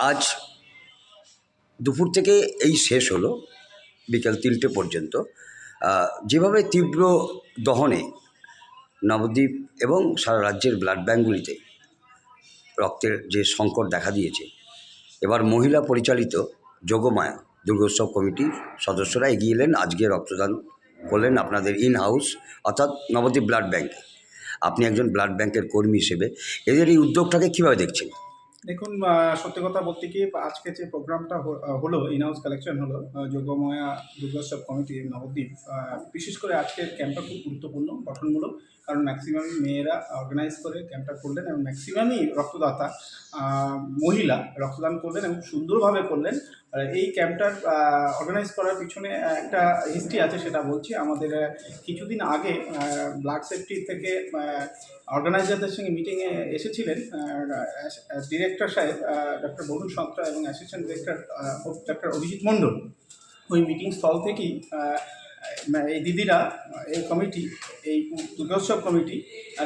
আজ দুপুর থেকে এই শেষ হলো বিকেল 3টে পর্যন্ত। যেভাবে তীব্র দহনে নবদ্বীপ এবং সারা রাজ্যের ব্লাড ব্যাঙ্কগুলিতে রক্তের যে সংকট দেখা দিয়েছে, এবার মহিলা পরিচালিত যোগমায়া দুর্গোৎসব কমিটির সদস্যরা এগিয়ে এলেন, আজকে রক্তদান করলেন আপনাদের ইন হাউস অর্থাৎ নবদ্বীপ ব্লাড ব্যাঙ্কে। আপনি একজন ব্লাড ব্যাঙ্কের কর্মী হিসেবে এদের এই উদ্যোগটাকে কীভাবে দেখছেন? দেখুন, সত্যি কথা বলতে কি, আজকে যে প্রোগ্রামটা হলো, ইন হাউস কালেকশন হলো যোগমায়া দুর্গোৎসব কমিটি নবদ্বীপ, বিশেষ করে আজকের ক্যাম্পটা খুব গুরুত্বপূর্ণ, গঠনমূলক। কারণ ম্যাক্সিমামই মেয়েরা অর্গানাইজ করে ক্যাম্পটা করলেন এবং ম্যাক্সিমামই রক্তদাতা মহিলা রক্তদান করলেন এবং সুন্দরভাবে করলেন। এই ক্যাম্পটার অর্গানাইজ করার পিছনে একটা হিস্ট্রি আছে, সেটা বলছি। আমাদের কিছুদিন আগে ব্লাড সেফটি থেকে অর্গানাইজারদের সঙ্গে মিটিংয়ে এসেছিলেন ডিরেক্টর সাহেব ডক্টর বরুণ সন্ত্রা এবং অ্যাসিস্ট্যান্ট ডিরেক্টর ডক্টর অভিজিৎ মণ্ডল। ওই মিটিং স্থল থেকেই এই দিদিরা, এই কমিটি, এই দুর্গোৎসব কমিটি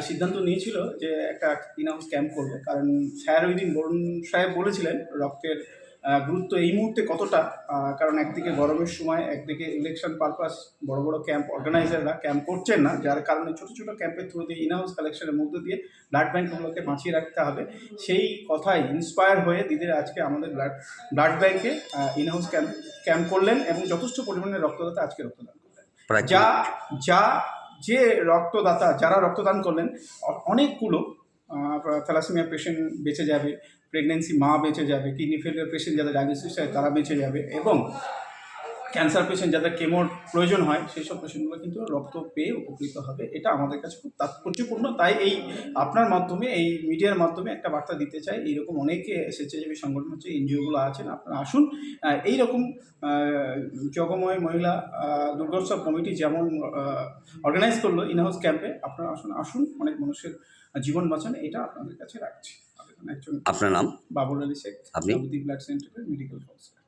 সিদ্ধান্ত নিয়েছিল যে একটা ইন হাউস ক্যাম্প করবে। কারণ স্যার ওই দিন বরুণ সাহেব বলেছিলেন রক্তের গুরুত্ব এই মুহূর্তে কতটা। কারণ একদিকে গরমের সময়, একদিকে ইলেকশন পারপাস, বড় বড় ক্যাম্প অর্গানাইজাররা ক্যাম্প করছেন না, যার কারণে ছোটো ছোটো ক্যাম্পের থ্রু দিয়ে ইন হাউস কালেকশনের মধ্যে দিয়ে ব্লাড ব্যাঙ্কগুলোকে বাঁচিয়ে রাখতে হবে। সেই কথাই ইন্সপায়ার হয়ে দিদিরা আজকে আমাদের ব্লাড ব্যাঙ্কে ইন হাউস ক্যাম্প করলেন এবং যথেষ্ট পরিমাণে রক্তদাতা আজকে রক্তদান করলেন। যে রক্তদাতা যারা রক্তদান করলেন, অনেকগুলো থ্যালাসেমিয়া পেশেন্ট বেঁচে যাবে, প্রেগনেন্সি মা বেঁচে যাবে, কিডনি ফেলিয়ার পেশেন্ট যাদের ডায়ালিসিস হয় তারা বেঁচে যাবে, এবং ক্যান্সার পেশেন্ট যাদের কেমোর প্রয়োজন হয় সেই সব পেশেন্টগুলো কিন্তু রক্ত পেয়ে উপকৃত হবে। এটা আমাদের কাছে খুব তাৎপর্যপূর্ণ। তাই এই আপনার মাধ্যমে, এই মিডিয়ার মাধ্যমে একটা বার্তা দিতে চাই। এইরকম অনেকে স্বেচ্ছাসেবী সংগঠন হচ্ছে, এনজিওগুলো আছেন, আপনারা আসুন। এইরকম যোগময় মহিলা দুর্গোৎসব কমিটি যেমন অর্গানাইজ করলো ইন হাউস ক্যাম্পে, আপনারা আসুন, অনেক মানুষের জীবন বাঁচান, এটা আপনাদের কাছে রাখছি। আপনার নাম? বাবুল আলী শেখ, আপনি? নবদ্বীপ ব্লাড সেন্টারের মেডিকেল অফিসার।